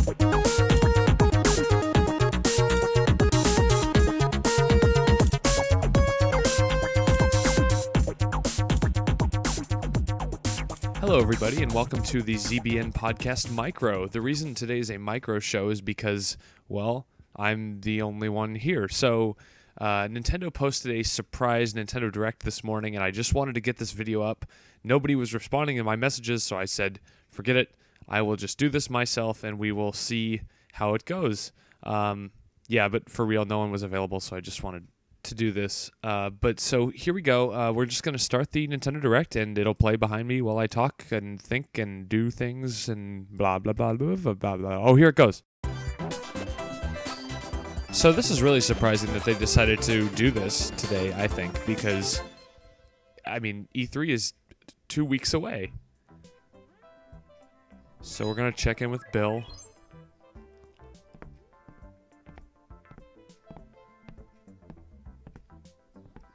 Hello, everybody, and welcome to the ZBN podcast Micro. The reason today is a micro show is because, well, I'm the only one here. So, Nintendo posted a surprise Nintendo Direct this morning, and I just wanted to get this video up. Nobody was responding to my messages, so I said, forget it. I will just do this myself, and we will see how it goes. But for real, no one was available, so I just wanted to do this. But so here we go. We're just going to start the Nintendo Direct, and it'll play behind me while I talk and think and do things and blah, blah, blah, blah, blah, blah, blah. Oh, here it goes. So this is really surprising that they decided to do this today, I think, because, I mean, E3 is 2 weeks away. So we're going to check in with Bill.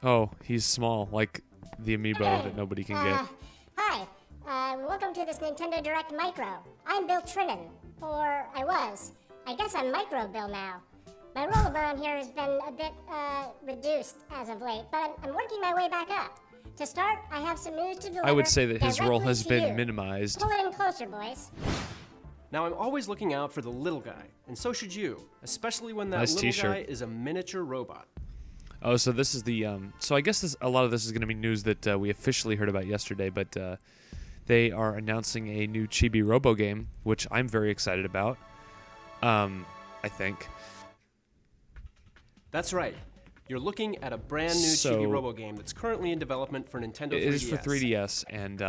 Oh, he's small, like the amiibo that nobody can get. Hi, welcome to this Nintendo Direct Micro. I'm Bill Trinan, or I was. I guess I'm Micro Bill now. My role around here has been a bit reduced as of late, but I'm working my way back up. To start, I have some news to deliver. I would say that his role has been you. minimized. Pull it in closer, boys. Now, I'm always looking out for the little guy, and so should you, especially when that Nice little t-shirt. guy is a miniature robot. Oh, so this is the, so I guess a lot of this is going to be news that we officially heard about yesterday, but they are announcing a new Chibi Robo game, which I'm very excited about, I think. That's right. You're looking at a brand new Chibi Robo game that's currently in development for Nintendo 3DS. It is for 3DS, and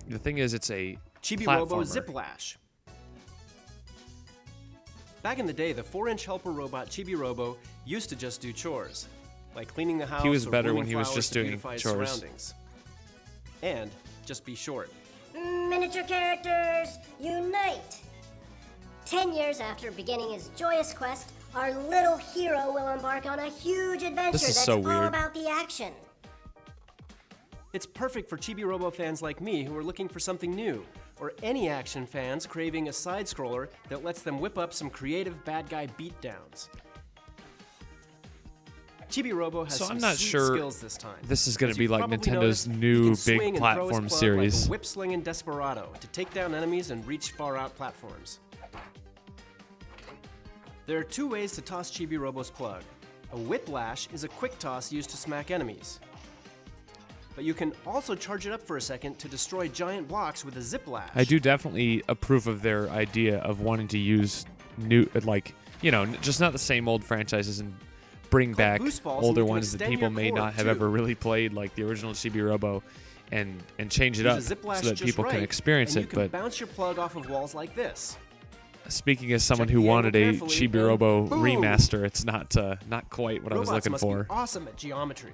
the thing is, it's a Chibi platformer. Robo Ziplash. Back in the day, the 4-inch helper robot Chibi Robo used to just do chores, like cleaning the house. He was or better blooming when he was flowers just to doing beautify his chores. surroundings. And just be short. Miniature characters, unite! 10 years after beginning his joyous quest, our little hero will embark on a huge adventure that's so all weird. about the action. It's perfect for Chibi Robo fans like me who are looking for something new, or any action fans craving a side-scroller that lets them whip up some creative bad guy beatdowns. Chibi Robo has some I'm not sweet sure skills this time. this is going As to be you've like probably Nintendo's noticed, he new can big swing and throw his platform club series. like a whip-slinging desperado to take down enemies and reach far-out platforms. There are two ways to toss Chibi Robo's plug. A whiplash is a quick toss used to smack enemies. But you can also charge it up for a second to destroy giant blocks with a ziplash. I do definitely approve of their idea of wanting to use new, like, you know, just not the same old franchises and bring back boost balls, and older you can ones that extend people your may cord, not have too. ever really played, like the original Chibi Robo, and change it up Use a so ziplash that just people can right, experience and it. you can But bounce your plug off of walls like this. speaking as someone Check who the wanted angle a carefully, Chibi and Robo boom! remaster, it's not quite what I was Robots looking must for. be awesome at geometry.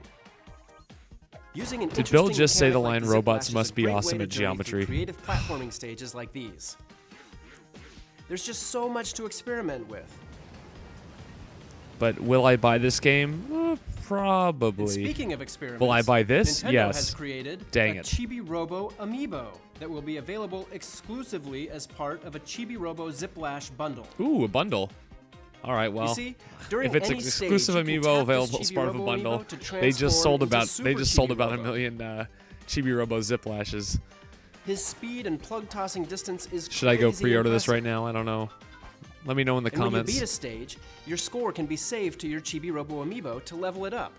Using an Did Bill interesting just say the mechanic line, like "Robots ziplash" is must a be great way awesome to at journey through geometry"? Creative platforming stages like these. There's just so much to experiment with. But will I buy this game? Probably. And speaking of experiments, Will I buy this? Nintendo Yes. has created Dang a it. Chibi Robo amiibo that will be available exclusively as part of a Chibi Robo Ziplash bundle. Ooh, a bundle. All right, well, You see, during if it's an any exclusive stage, you can amiibo tap available this as part of a Chibi bundle, Robo amiibo to they just sold transform about into they Super just sold Chibi about a Robo. million Chibi Robo Ziplashes. His speed and plug tossing distance is Should I go crazy pre-order this impressive. right now? I don't know. Let me know in the And when you comments. beat a stage, your score can be saved to your Chibi Robo amiibo to level it up.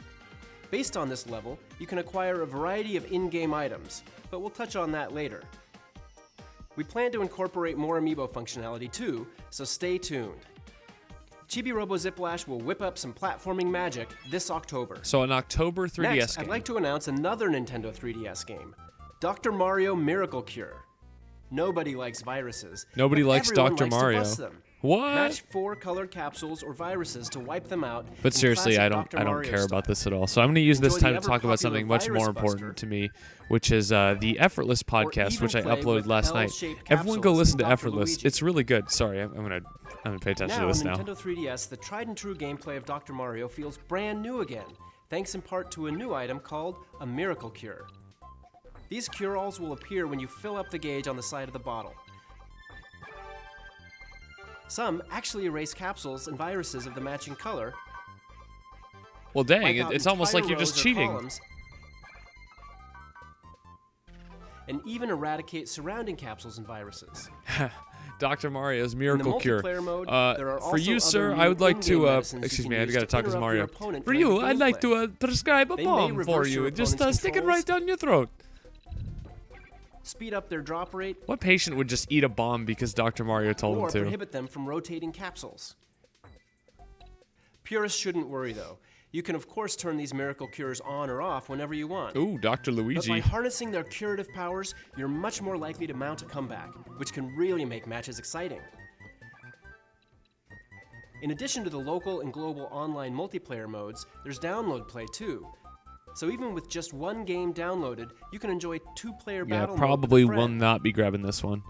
Based on this level, you can acquire a variety of in-game items, but we'll touch on that later. We plan to incorporate more amiibo functionality too, so stay tuned. Chibi Robo Ziplash will whip up some platforming magic this October. So an October 3DS Next, game. I'd like to announce another Nintendo 3DS game, Dr. Mario Miracle Cure. Nobody likes viruses. Nobody but likes everyone Dr. likes to Mario. bust them. What? Match 4 colored capsules or viruses to wipe them out. But in seriously, classic I don't Dr. I don't Mario care style. about this at all. So I'm going to use this Enjoy time the to talk about ever-popular something much more Virus important Buster. to me, which is the Effortless podcast, even which I play uploaded with last night. L-shaped Everyone go capsules listen to in Dr. Effortless. Luigi. It's really good. Sorry, I'm gonna pay attention Now to this on now. Nintendo 3DS, the tried and true gameplay of Dr. Mario feels brand new again, thanks in part to a new item called a Miracle Cure. These cure-alls will appear when you fill up the gauge on the side of the bottle. Some actually erase capsules and viruses of the matching color. Well, dang, wipe out it's almost like entire you're just rows or cheating. columns, and even eradicate surrounding capsules and viruses. Dr. Mario's In miracle the cure. multiplayer mode, there are For also you, other sir, new I would like in-game to. medicines you Excuse can me, I use gotta to talk to interrupt your Mario. opponent For during you, the I'd like build to prescribe a They may bomb for reverse you. your Just opponent's stick it controls. right down your throat. speed up their drop rate, What patient would just eat a bomb because Dr. Mario told or him to? prohibit them from rotating capsules. Purists shouldn't worry though. You can of course turn these miracle cures on or off whenever you want. Ooh, Dr. But by Luigi. harnessing their curative powers, you're much more likely to mount a comeback, which can really make matches exciting. In addition to the local and global online multiplayer modes, there's download play too. So even with just one game downloaded, you can enjoy two-player Yeah, battle probably mode with a will friend. not be grabbing this one.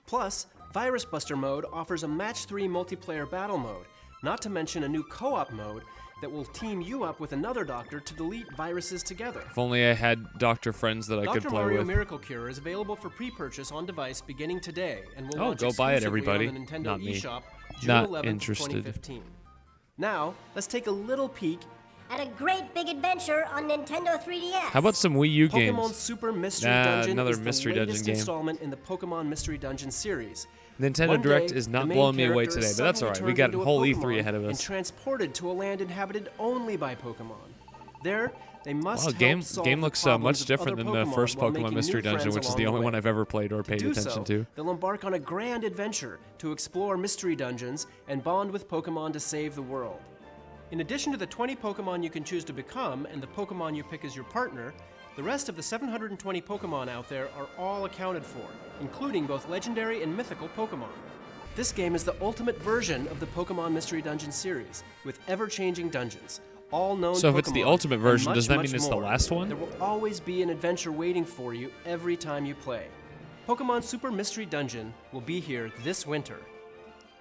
Plus, Virus Buster mode offers a match 3 multiplayer battle mode, not to mention a new co-op mode that will team you up with another doctor to delete viruses together. If only I had doctor friends that I could Dr. play Mario with. Miracle Cure is available for pre-purchase on device beginning today and will Oh, launch go buy it, exclusively everybody. on the Nintendo Not me. eShop June Not 11th, interested. 2015. Now, let's take a little peek At a great big adventure on Nintendo 3DS. How about some Wii U Pokemon games? Super Mystery Nah, Dungeon another is the Mystery latest Dungeon game. installment in the Pokemon Mystery Dungeon series. Nintendo One Direct day, is the not main blowing me away character today, is but that's suddenly alright. We turned got into a whole Pokemon E3 ahead of and us. transported to a land inhabited only by Pokemon. There, they must Wow, help game solve game the looks problems much of different other than the first while Pokemon making Mystery new Dungeon, friends which is along the only way. one I've ever played or To paid do attention so, to. they'll embark on a grand adventure to explore mystery dungeons and bond with Pokemon to save the world. In addition to the 20 Pokemon you can choose to become and the Pokemon you pick as your partner, the rest of the 720 Pokemon out there are all accounted for, including both legendary and mythical Pokemon. This game is the ultimate version of the Pokemon Mystery Dungeon series, with ever-changing dungeons, all known So if it's the Pokemon, ultimate and version, much, does that much mean it's the more. last one? There will always be an adventure waiting for you every time you play. Pokemon Super Mystery Dungeon will be here this winter.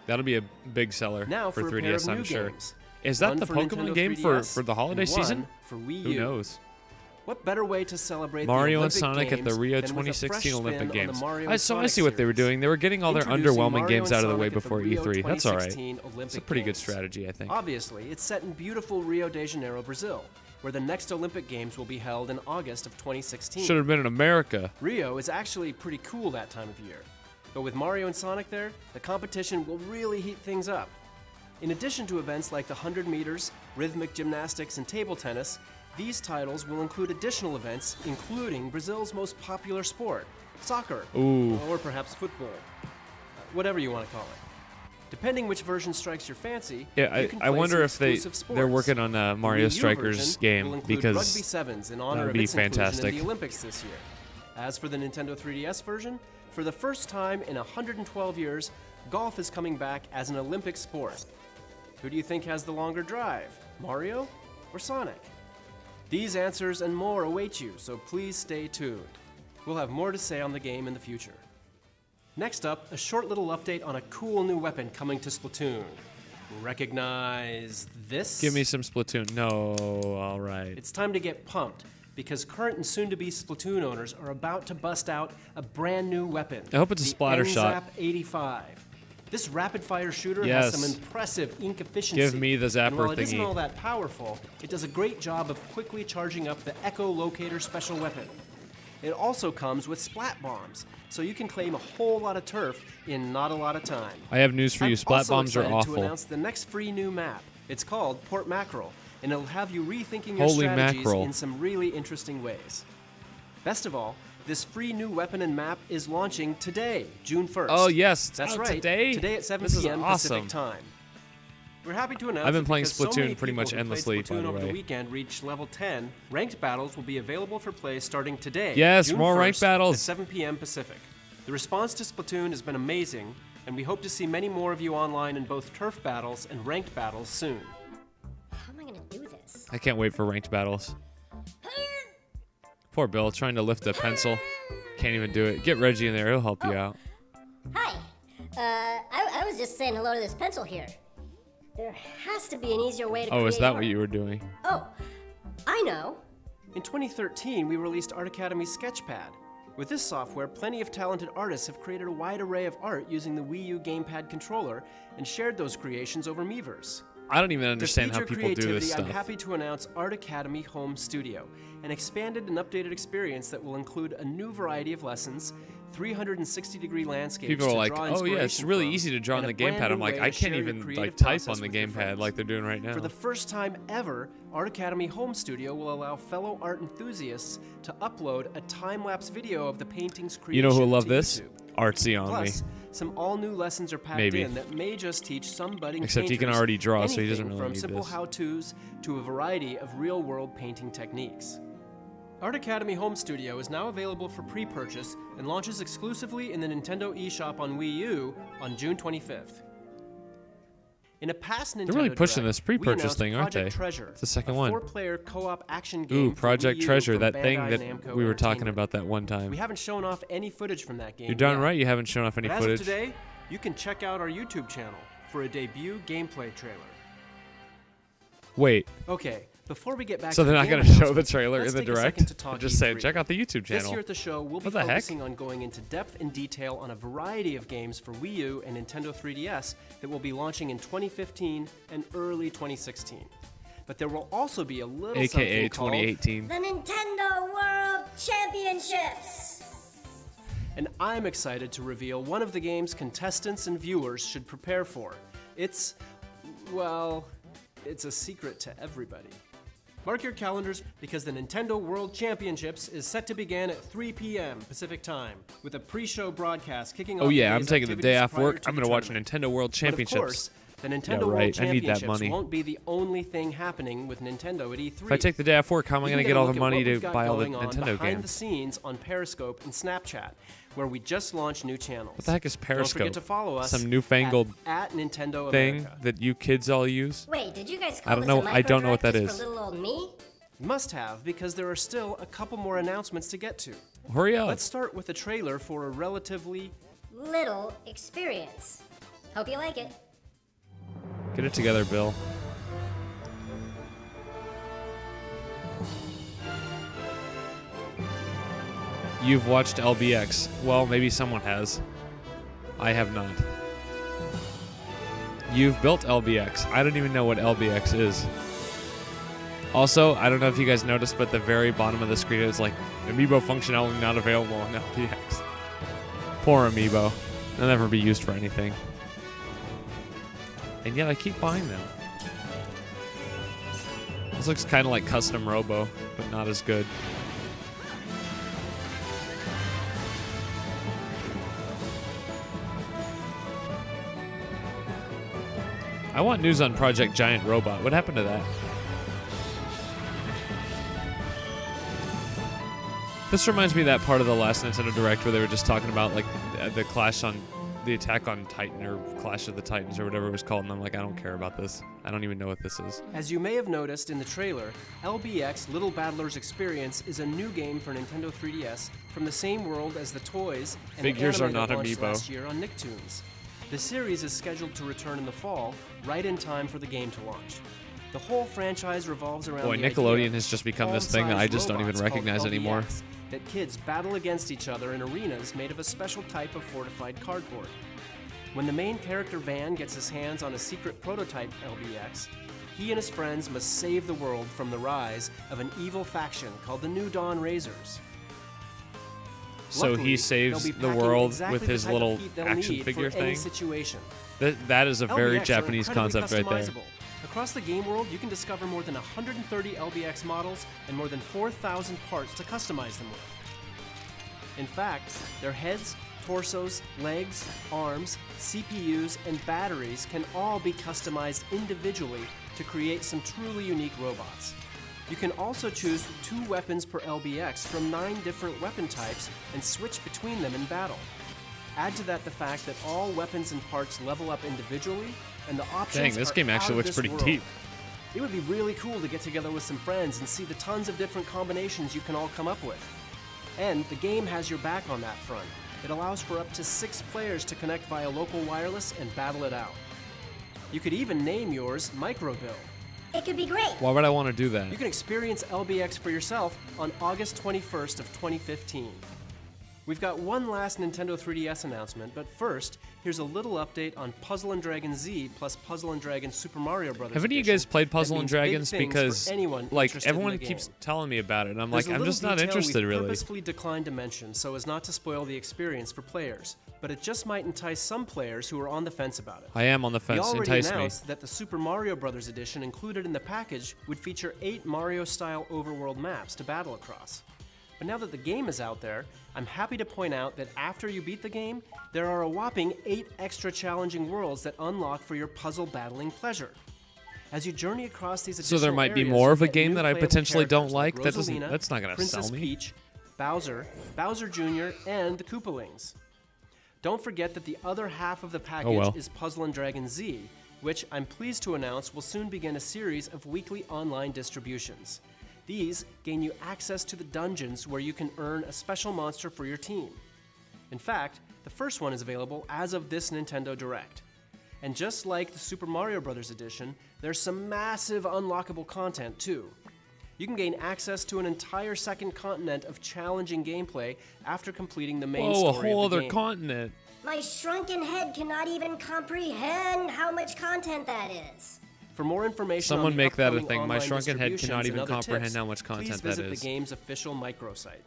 That'll be a big seller Now for for a pair 3DS, of I'm new sure. games. Is that One the for Pokemon Nintendo game 3DS for the holiday and season? one for Wii Who U. knows? What better way to celebrate Mario the and Olympic Sonic at the Games Rio than with a fresh 2016 Olympic spin on the Games. Mario I and see Sonic what they were series? doing. They were getting all their Introducing underwhelming Mario games and out of the way Sonic at before Rio E3. That's all right. 2016 It's a Olympic pretty good Games. strategy, I think. Obviously, it's set in beautiful Rio de Janeiro, Brazil, where the next Olympic Games will be held in August of 2016. Should have been in America. Rio is actually pretty cool that time of year. But with Mario and Sonic there, the competition will really heat things up. In addition to events like the 100 meters, rhythmic gymnastics, and table tennis, these titles will include additional events, including Brazil's most popular sport, soccer, Ooh. or perhaps football, whatever you want to call it. Depending which version strikes your fancy, Yeah, you can I play wonder some if they're exclusive working on The Mario Wii U Strikers version will game include because Rugby Sevens in honor that would of be its inclusion fantastic. in the Olympics this year. As for the Nintendo 3DS version, for the first time in 112 years, golf is coming back as an Olympic sport. Who do you think has the longer drive, Mario or Sonic? These answers and more await you, so please stay tuned. We'll have more to say on the game in the future. Next up, a short little update on a cool new weapon coming to Splatoon. Recognize this? give me some Splatoon. No, all right. It's time to get pumped, because current and soon-to-be Splatoon owners are about to bust out a brand new weapon. I hope it's a the splatter shot. NZAP 85. This rapid-fire shooter Yes. has some impressive ink efficiency. Give me the zapper and while it isn't thingy. all that powerful, it does a great job of quickly charging up the Echo Locator special weapon. It also comes with splat bombs, so you can claim a whole lot of turf in not a lot of time. I have news for you. I'm Splat also bombs are excited awful. to announce the next free new map. It's called Port Mackerel, and it'll have you rethinking your Holy strategies mackerel. in some really interesting ways. Best of all, this free new weapon and map is launching today, June 1st. Oh, yes, it's That's out right. today? Today at 7 This is p.m. awesome. Pacific time. We're happy to announce I've been that playing because so Splatoon many pretty people much who played endlessly, by Splatoon the over way. the weekend reached level 10. Ranked battles will be available for play starting today. Yes, June more ranked 1st battles. At 7 p.m. Pacific. The response to Splatoon has been amazing, and we hope to see many more of you online in both turf battles and ranked battles soon. How am I gonna do this? I can't wait for ranked battles. Poor Bill, trying to lift a pencil. Can't even do it. Get Reggie in there. He'll help you out. Hi. I was just saying hello to this pencil here. There has to be an easier way to create Oh, is that art. what you were doing? Oh, I know. In 2013, we released Art Academy's Sketchpad. With this software, plenty of talented artists have created a wide array of art using the Wii U gamepad controller and shared those creations over Miiverse. I don't even understand how To feature people do creativity, this stuff. I'm happy to announce Art Academy Home Studio, an expanded and updated experience that will include a new variety of lessons, 360-degree landscapes People are to like, draw "Oh yeah, it's inspiration really from, easy to draw on and the a brand gamepad." new I'm like, way I to share can't your even creative like type process on the with your gamepad friends. like they're doing right now. For the first time ever, Art Academy Home Studio will allow fellow art enthusiasts to upload a time-lapse video of the painting's creation. You know who will love to this? YouTube. Artsy on me. Plus, some all-new lessons are packed Maybe. in that may just teach some budding Except he can painters already draw, so he doesn't anything really from need simple this. how-tos to a variety of real-world painting techniques. Art Academy Home Studio is now available for pre-purchase and launches exclusively in the Nintendo eShop on Wii U on June 25th. In a past Nintendo They're really pushing Direct, this pre-purchase we announced thing, aren't Project they? Treasure, It's the second a one. 4-player co-op action game Ooh, for Project Wii U Treasure, from that thing Bandai that Namco we were talking Entertainment. about that one time. We haven't shown off any footage from that game You're darn yet. right you haven't shown off any But footage. as of today, you can check out our YouTube channel for a debut gameplay trailer. Wait, Okay, before we get back so to they're the not game going to show the announcements, trailer let's in the take a direct? second to talk Just say, E3. check out the YouTube This channel. year at the show, we'll be What the heck? focusing on going into depth and detail on a variety of games for Wii U and Nintendo 3DS that will be launching in 2015 and early 2016. But there will also be a little AKA something called 2018. The Nintendo World Championships! and I'm excited to reveal one of the game's contestants and viewers should prepare for. It's, well, it's a secret to everybody. Mark your calendars because the Nintendo World Championships is set to begin at 3 p.m. Pacific Time with a pre-show broadcast kicking off Oh yeah, the I'm day's taking the day activities off prior work. to I'm the going to watch tournament. Nintendo World Championships. But of course, the Nintendo Yeah, World right. I need that Championships money. won't be the only thing happening with Nintendo at E3. If I take the day off work, how am I You going to can get a all look the at money what to we've got buy all the going on Nintendo behind the games? scenes on Periscope and Snapchat, where we just launched new channels. What the heck is Don't Periscope? forget to follow us. Some newfangled at Nintendo thing America. that you kids all use? Wait, did you guys call I don't this know- a I don't know what that micro-direct is. just for little old me? Must have, because there are still a couple more announcements to get to. Hurry up. Let's start with a trailer for a relatively Little experience. Hope you like it. Get it together, Bill. You've watched LBX. Well, maybe someone has. I have not. You've built LBX. I don't even know what LBX is. Also, I don't know if you guys noticed, but the very bottom of the screen is like, Amiibo functionality not available on LBX. Poor Amiibo. They'll never be used for anything. And yet I keep buying them. This looks kind of like custom Robo, but not as good. I want news on Project Giant Robot. What happened to that? This reminds me of that part of the last Nintendo Direct where they were just talking about like the clash on the attack on Titan or Clash of the Titans or whatever it was called, and I'm like, I don't care about this. I don't even know what this is. As you may have noticed in the trailer, LBX Little Battlers Experience is a new game for Nintendo 3DS from the same world as the toys and Figures the are anime not that launched amiibo. last year on Nicktoons. The series is scheduled to return in the fall, right in time for the game to launch. The whole franchise revolves around Boy, the Nickelodeon idea has just become of this thing that I just don't even robots called recognize anymore. LBX that kids battle against each other in arenas made of a special type of fortified cardboard. When the main character Van gets his hands on a secret prototype LBX, he and his friends must save the world from the rise of an evil faction called the New Dawn Razors. So Luckily, he saves they'll be the packing world exactly with the his type of little heat they'll action need figure for any thing. situation. That is a very LBX are Japanese incredibly concept right there. customizable. Across the game world, you can discover more than 130 LBX models and more than 4,000 parts to customize them with. In fact, their heads, torsos, legs, arms, CPUs, and batteries can all be customized individually to create some truly unique robots. You can also choose 2 weapons per LBX from 9 different weapon types and switch between them in battle. Add to that the fact that all weapons and parts level up individually, and the options Dang, this are game out actually of looks this pretty world. deep. It would be really cool to get together with some friends and see the tons of different combinations you can all come up with. And the game has your back on that front. It allows for up to 6 players to connect via local wireless and battle it out. You could even name yours Micro Bill. It could be great. Why would I want to do that? You can experience LBX for yourself on August 21st of 2015. We've got one last Nintendo 3DS announcement, but first, here's a little update on Puzzle & Dragon Z plus Puzzle & Dragon Super Mario Bros. Have any of you guys played Puzzle & Dragons? Because like everyone keeps keeps telling me about it, and I'm There's like, a I'm little just not detail interested we've really. purposefully declined to mention so as not to spoil the experience for players, but it just might entice some players who are on the fence about it. I am on the We fence. already Entice me. announced that the Super Mario Bros. Edition included in the package would feature 8 Mario-style overworld maps to battle across. But now that the game is out there, I'm happy to point out that after you beat the game, there are a whopping 8 extra challenging worlds that unlock for your puzzle battling pleasure. As you journey across these additional So there might be areas, more you of a get game new that I playable potentially don't characters like. That Rosalina, that's not gonna Princess sell me. Peach, Bowser, Bowser Jr., and the Koopalings. Don't forget that the other half of the package is Puzzle & Dragon Z, which I'm pleased to announce will soon begin a series of weekly online distributions. These gain you access to the dungeons where you can earn a special monster for your team. In fact, the first one is available as of this Nintendo Direct. And just like the Super Mario Bros. Edition, there's some massive unlockable content too. You can gain access to an entire second continent of challenging gameplay after completing the main Whoa, a story whole of the other game. continent. My shrunken head cannot even comprehend how much content that is. For more information Someone on the make that a upcoming thing. My online shrunken head distributions cannot and even other comprehend tips, how much content please that visit is. the game's official microsite.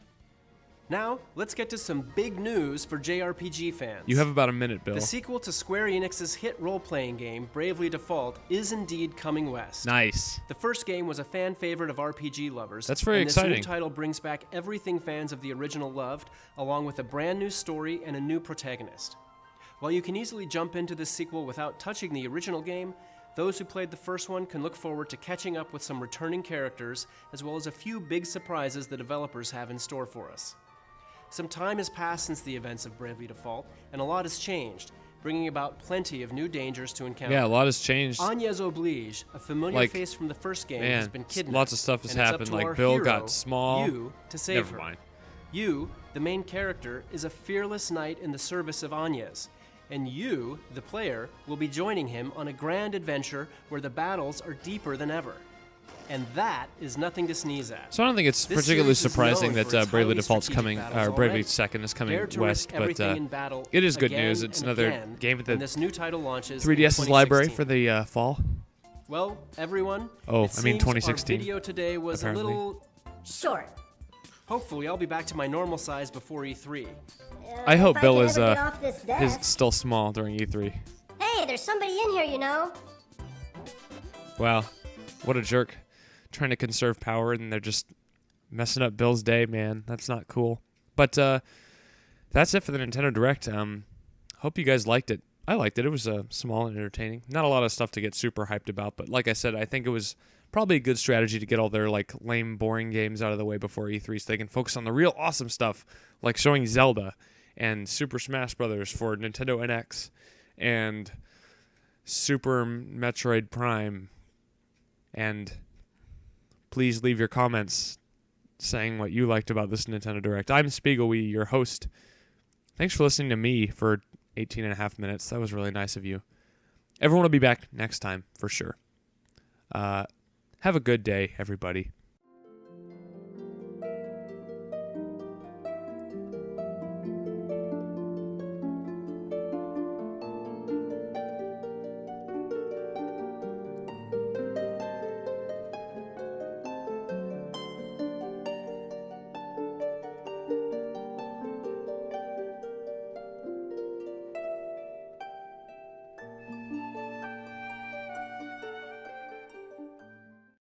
Now, let's get to some big news for JRPG fans. You have about a minute, Bill. The sequel to Square Enix's hit role-playing game, Bravely Default, is indeed coming west. Nice. The first game was a fan favorite of RPG lovers. That's very and this exciting. new title brings back everything fans of the original loved, along with a brand new story and a new protagonist. While you can easily jump into this sequel without touching the original game, those who played the first one can look forward to catching up with some returning characters, as well as a few big surprises the developers have in store for us. Some time has passed since the events of Bravely Default, and a lot has changed, bringing about plenty of new dangers to encounter. Yeah, a lot has changed. Agnes Oblige, a familiar Like, face from the first game, Man, has been kidnapped. lots of stuff has and it's up happened. to Like our Bill hero, got small. you, to save Never her. mind. You, the main character, is a fearless knight in the service of Agnes, and you, the player, will be joining him on a grand adventure where the battles are deeper than ever. And that is nothing to sneeze at. So I don't think it's This particularly series is surprising known that for its Bravely highly Default's strategic coming, battles or Bravely already. Second is coming Dare to west, risk but everything in battle it is good again news. It's and another again game at when the this new title launches 3DS's in library 2016. for the fall. Well, everyone, Oh, it I mean seems 2016, Our video today was apparently. a little. Short. Hopefully, I'll be back to my normal size before E3. I hope If Bill can is ever get off this is desk. still small during E3. Hey, there's somebody in here, you know. Wow, what a jerk! Trying to conserve power and they're just messing up Bill's day, man. That's not cool. But that's it for the Nintendo Direct. Hope you guys liked it. I liked it. It was small and entertaining. Not a lot of stuff to get super hyped about, but like I said, I think it was probably a good strategy to get all their like lame, boring games out of the way before E3 so they can focus on the real awesome stuff, like showing Zelda and Super Smash Brothers for Nintendo NX and Super Metroid Prime. And please leave your comments saying what you liked about this Nintendo Direct. I'm Spigel, your host. Thanks for listening to me for 18 and a half minutes. That was really nice of you. Everyone will be back next time for sure. Have a good day, everybody.